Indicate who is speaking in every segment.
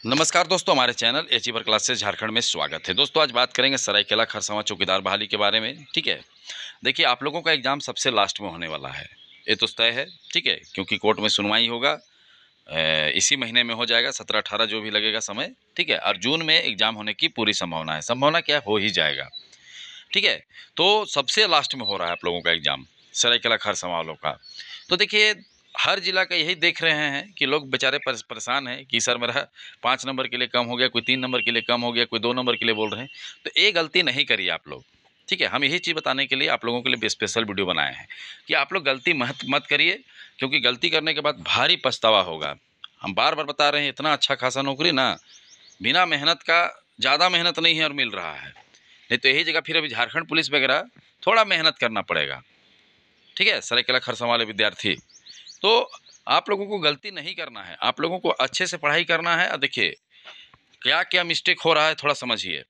Speaker 1: नमस्कार दोस्तों, हमारे चैनल एचीवर क्लासेस झारखंड में स्वागत है। दोस्तों आज बात करेंगे सरायकेला खरसावां चौकीदार बहाली के बारे में। ठीक है, देखिए आप लोगों का एग्ज़ाम सबसे लास्ट में होने वाला है, ये तो तय है। ठीक है, क्योंकि कोर्ट में सुनवाई होगा, इसी महीने में हो जाएगा, 17-18 जो भी लगेगा समय। ठीक है, और जून में एग्ज़ाम होने की पूरी संभावना है। संभावना क्या हो ही जाएगा। ठीक है, तो सबसे लास्ट में हो रहा है आप लोगों का एग्ज़ाम सरायकेला खरसावां वालों का। तो देखिए हर जिला का यही देख रहे हैं कि लोग बेचारे परेशान हैं कि सर मेरा 5 नंबर के लिए कम हो गया, कोई 3 नंबर के लिए कम हो गया, कोई 2 नंबर के लिए बोल रहे हैं। तो ये गलती नहीं करिए आप लोग। ठीक है, हम यही चीज़ बताने के लिए आप लोगों के लिए स्पेशल वीडियो बनाए हैं कि आप लोग गलती मत करिए, क्योंकि गलती करने के बाद भारी पछतावा होगा। हम बार बार बता रहे हैं, इतना अच्छा खासा नौकरी ना बिना मेहनत का, ज़्यादा मेहनत नहीं है और मिल रहा है। नहीं तो यही जगह फिर अभी झारखंड पुलिस वगैरह थोड़ा मेहनत करना पड़ेगा। ठीक है, सरायकेला खरसावां वाले विद्यार्थी, तो आप लोगों को गलती नहीं करना है, आप लोगों को अच्छे से पढ़ाई करना है। और देखिए क्या क्या मिस्टेक हो रहा है थोड़ा समझिए,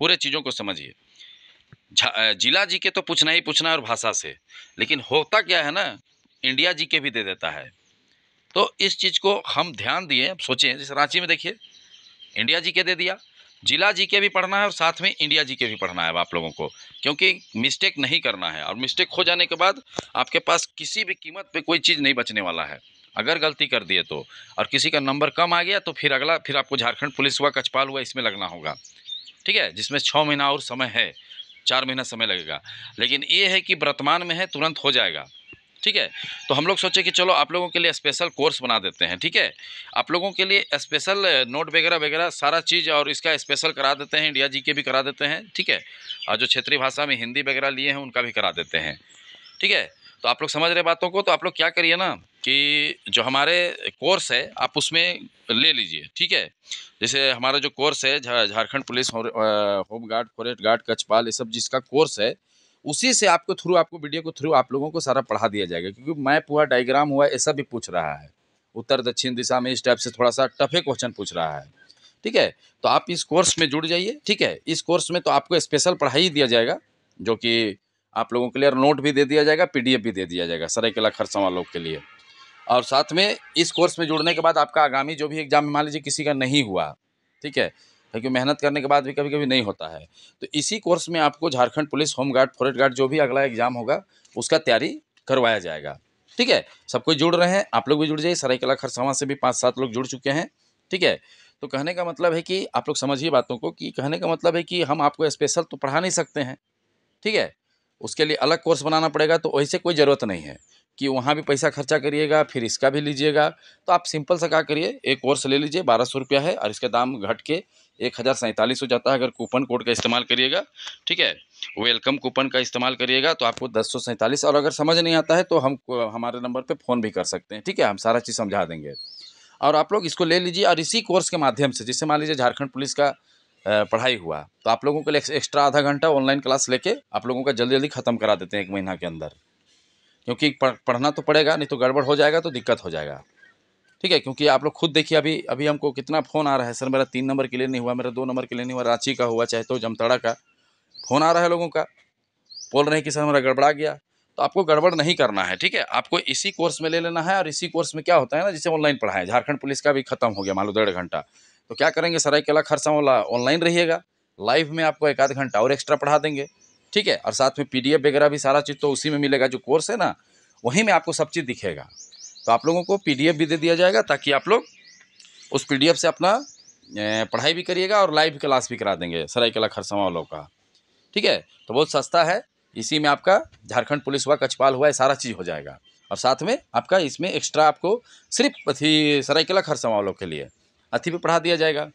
Speaker 1: पूरे चीज़ों को समझिए। जिला जीके तो पूछना ही पूछना है और भाषा से, लेकिन होता क्या है ना, इंडिया जीके भी दे देता है। तो इस चीज़ को हम ध्यान दिए। अब सोचें, जैसे रांची में देखिए इंडिया जीके दे दिया, जिला जीके भी पढ़ना है और साथ में इंडिया जीके भी पढ़ना है अब आप लोगों को, क्योंकि मिस्टेक नहीं करना है। और मिस्टेक हो जाने के बाद आपके पास किसी भी कीमत पे कोई चीज़ नहीं बचने वाला है अगर गलती कर दिए तो। और किसी का नंबर कम आ गया तो फिर अगला फिर आपको झारखंड पुलिस हुआ, कचपाल हुआ, इसमें लगना होगा। ठीक है, जिसमें 6 महीना और समय है, 4 महीना समय लगेगा। लेकिन ये है कि वर्तमान में है, तुरंत हो जाएगा। ठीक है, तो हम लोग सोचे कि चलो आप लोगों के लिए स्पेशल कोर्स बना देते हैं। ठीक है, आप लोगों के लिए स्पेशल नोट वगैरह वगैरह सारा चीज़, और इसका स्पेशल करा देते हैं, इंडिया जी के भी करा देते हैं। ठीक है, और जो क्षेत्रीय भाषा में हिंदी वगैरह लिए हैं उनका भी करा देते हैं। ठीक है, तो आप लोग समझ रहे बातों को। तो आप लोग क्या करिए ना कि जो हमारे कोर्स है आप उसमें ले लीजिए। ठीक है, जैसे हमारा जो कोर्स है Jharkhand police home guard, forest guard, कचपाल, ये सब जिसका कोर्स है, उसी से आपको थ्रू, आपको वीडियो को थ्रू आप लोगों को सारा पढ़ा दिया जाएगा। क्योंकि मैप हुआ, डायग्राम हुआ, ऐसा भी पूछ रहा है, उत्तर दक्षिण दिशा में इस टाइप से थोड़ा सा टफे क्वेश्चन पूछ रहा है। ठीक है, तो आप इस कोर्स में जुड़ जाइए। ठीक है, इस कोर्स में तो आपको स्पेशल पढ़ाई दिया जाएगा, जो कि आप लोगों के लिए नोट भी दे दिया जाएगा, पीडीएफ भी दे दिया जाएगा सरायकेला खरसावां लोग के लिए। और साथ में इस कोर्स में जुड़ने के बाद आपका आगामी जो भी एग्जाम, मान लीजिए किसी का नहीं हुआ, ठीक है, क्योंकि मेहनत करने के बाद भी कभी कभी नहीं होता है, तो इसी कोर्स में आपको Jharkhand police, home guard, forest guard, जो भी अगला एग्जाम होगा उसका तैयारी करवाया जाएगा। ठीक है, सब कोई जुड़ रहे हैं, आप लोग भी जुड़ जाइए। सरायकेला खरसावां से भी 5-7 लोग जुड़ चुके हैं। ठीक है, तो कहने का मतलब है कि आप लोग समझिए बातों को, कि कहने का मतलब है कि हम आपको स्पेशल तो पढ़ा नहीं सकते हैं। ठीक है, उसके लिए अलग कोर्स बनाना पड़ेगा। तो वैसे कोई ज़रूरत नहीं है कि वहाँ भी पैसा खर्चा करिएगा फिर इसका भी लीजिएगा। तो आप सिंपल सा क्या करिए, एक कोर्स ले लीजिए, 1200 रुपया है, और इसका दाम घट के 1047 हो जाता है अगर कूपन कोड का इस्तेमाल करिएगा। ठीक है, वेलकम कूपन का इस्तेमाल करिएगा तो आपको 1047। और अगर समझ नहीं आता है तो हम हमारे नंबर पे फ़ोन भी कर सकते हैं। ठीक है, हम सारा चीज़ समझा देंगे। और आप लोग इसको ले लीजिए, और इसी कोर्स के माध्यम से, जैसे मान लीजिए झारखंड पुलिस का पढ़ाई हुआ, तो आप लोगों के लिए एक्स्ट्रा आधा घंटा ऑनलाइन क्लास लेके आप लोगों का जल्दी जल्दी ख़त्म करा देते हैं 1 महीना के अंदर। क्योंकि पढ़ना तो पड़ेगा, नहीं तो गड़बड़ हो जाएगा तो दिक्कत हो जाएगा। ठीक है, क्योंकि आप लोग खुद देखिए, अभी अभी हमको कितना फ़ोन आ रहा है, सर मेरा 3 नंबर के लिए नहीं हुआ, मेरा 2 नंबर के लिए नहीं हुआ, रांची का हुआ चाहे तो जामताड़ा का, फ़ोन आ रहा है लोगों का, बोल रहे हैं कि सर मेरा गड़बड़ा गया। तो आपको गड़बड़ नहीं करना है। ठीक है, आपको इसी कोर्स में ले लेना है। और इसी कोर्स में क्या होता है ना, जैसे ऑनलाइन पढ़ाएं, झारखंड पुलिस का भी खत्म हो गया मान लो 1.5 घंटा, तो क्या करेंगे, सरायकेला खरसावां वाला ऑनलाइन रहिएगा, लाइव में आपको 1 आध घंटा और एक्स्ट्रा पढ़ा देंगे। ठीक है, और साथ में पीडीएफ वगैरह भी सारा चीज़ तो उसी में मिलेगा, जो कोर्स है ना वहीं में आपको सब चीज़ दिखेगा। तो आप लोगों को पीडीएफ भी दे दिया जाएगा, ताकि आप लोग उस पीडीएफ से अपना पढ़ाई भी करिएगा और लाइव क्लास भी करा देंगे सरायकेला खरसावां वालों का। ठीक है, तो बहुत सस्ता है। इसी में आपका झारखंड पुलिस हुआ, कचपाल हुआ, ये सारा चीज़ हो जाएगा। और साथ में आपका इसमें एक्स्ट्रा आपको सिर्फ अथी सरायकेला खरसावां वालों के लिए अथी पे पढ़ा दिया जाएगा,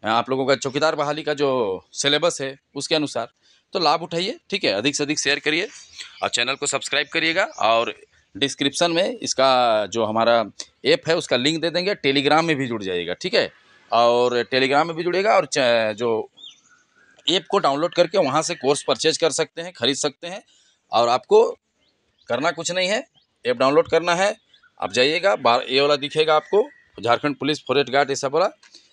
Speaker 1: आप लोगों का चौकीदार बहाली का जो सिलेबस है उसके अनुसार। तो लाभ उठाइए। ठीक है, अधिक से अधिक शेयर करिए और चैनल को सब्सक्राइब करिएगा। और डिस्क्रिप्शन में इसका जो हमारा ऐप है उसका लिंक दे देंगे, टेलीग्राम में भी जुड़ जाइएगा। ठीक है, और टेलीग्राम में भी जुड़ेगा, और जो ऐप को डाउनलोड करके वहाँ से कोर्स परचेज कर सकते हैं, खरीद सकते हैं। और आपको करना कुछ नहीं है, ऐप डाउनलोड करना है, आप जाइएगा, ये वाला दिखेगा आपको, झारखंड पुलिस फॉरेस्ट गार्ड, ये सब वाला।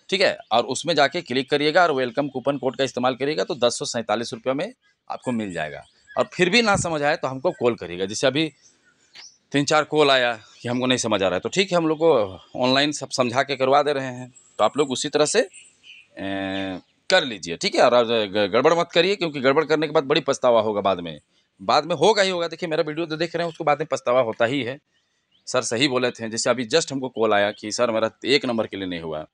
Speaker 1: ठीक है, और उसमें जाके क्लिक करिएगा और वेलकम कूपन कोड का इस्तेमाल करिएगा तो 1047 रुपये में आपको मिल जाएगा। और फिर भी ना समझ आए तो हमको कॉल करिएगा। जैसे अभी 3-4 कॉल आया कि हमको नहीं समझ आ रहा है, तो ठीक है, हम लोग को ऑनलाइन सब समझा के करवा दे रहे हैं। तो आप लोग उसी तरह से कर लीजिए, ठीक है। और गड़बड़ मत करिए, क्योंकि गड़बड़ करने के बाद बड़ी पछतावा होगा बाद में होगा ही होगा। देखिए मेरा वीडियो तो देख रहे हैं, उसको बाद में पछतावा होता ही है। सर सही बोले थे, जैसे अभी जस्ट हमको कॉल आया कि सर मेरा 1 नंबर के लिए नहीं हुआ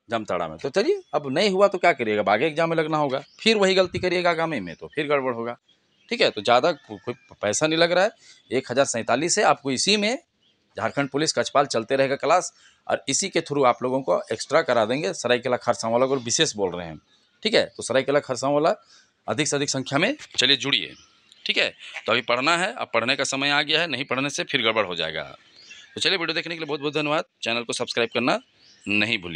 Speaker 1: जामताड़ा में। तो चलिए, अब नहीं हुआ तो क्या करिएगा, आगे एग्जाम में लगना होगा, फिर वही गलती करिएगा आगामी में तो फिर गड़बड़ होगा, ठीक है। तो ज़्यादा कोई पैसा नहीं लग रहा है, 1047 है। आपको इसी में झारखंड पुलिस कक्षपाल चलते रहेगा क्लास, और इसी के थ्रू आप लोगों को एक्स्ट्रा करा देंगे। सरायकेला खरसावां वाला को विशेष बोल रहे हैं, ठीक है। तो सरायकेला खरसावां वाला अधिक से अधिक संख्या में चलिए जुड़िए, ठीक है। तो अभी पढ़ना है, अब पढ़ने का समय आ गया है, नहीं पढ़ने से फिर गड़बड़ हो जाएगा। तो चलिए, वीडियो देखने के लिए बहुत बहुत धन्यवाद। चैनल को सब्सक्राइब करना नहीं भूलिए।